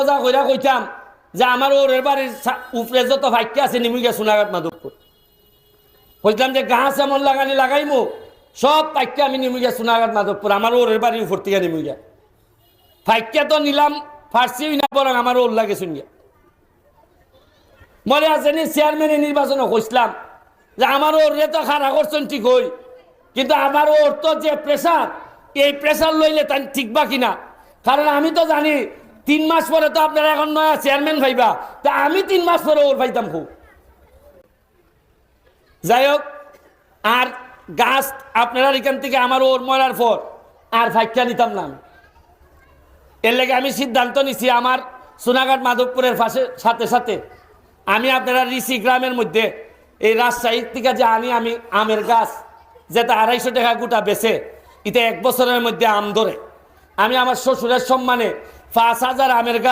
মজা কইরা কইতাম যে আমার ওরের বাড়ির উপরে যত ভাগ্য আছে নিমু গিয়া সোনাঘাট মাধবপুর, কইতাম যে গাছ এমন লাগানি লাগাইমু সব পাইকা আমি নিমু গিয়া সোনাঘাট মাধবপুর, আমার ওরের বাড়ির উপর থেকে নিমু গিয়া। ফাইকা তো নিলাম ফার্সি না, বরং আমার ওর লাগে শুনিয়া মনে আছে নি চেয়ারম্যানের নির্বাচনে কইসলাম যে আমার ওর তো খারাপ করছেন ঠিক হই, কিন্তু আমার ওর তো যে প্রেশার, এই প্রেশার লইলে তাই ঠিকবা কিনা। কারণ আমি তো জানি 3 মাস পরে তো আপনারা এখন নয়া চেয়ারম্যান ভাইবা, তা আমি 3 মাস পরে ওর পাইতাম খুব। যাই হোক, আর গাছ আপনারা এখান থেকে আমার ওর মরার পর আর ফাইকা নিতাম না আমি। এর লেগে আমি সিদ্ধান্ত নিছি আমার সোনাঘাট মাধবপুরের সাথে সাথে আমি আপনারা ঋষি গ্রামের মধ্যে এই রাজশাহীর থেকে যে আনি আমি আমের গাছ, যেটা 250 টাকা গোটা বেচে, এটা 1 বছরের মধ্যে আম ধরে। আমি আমার শ্বশুরের সম্মানে 5000 আমের গাছ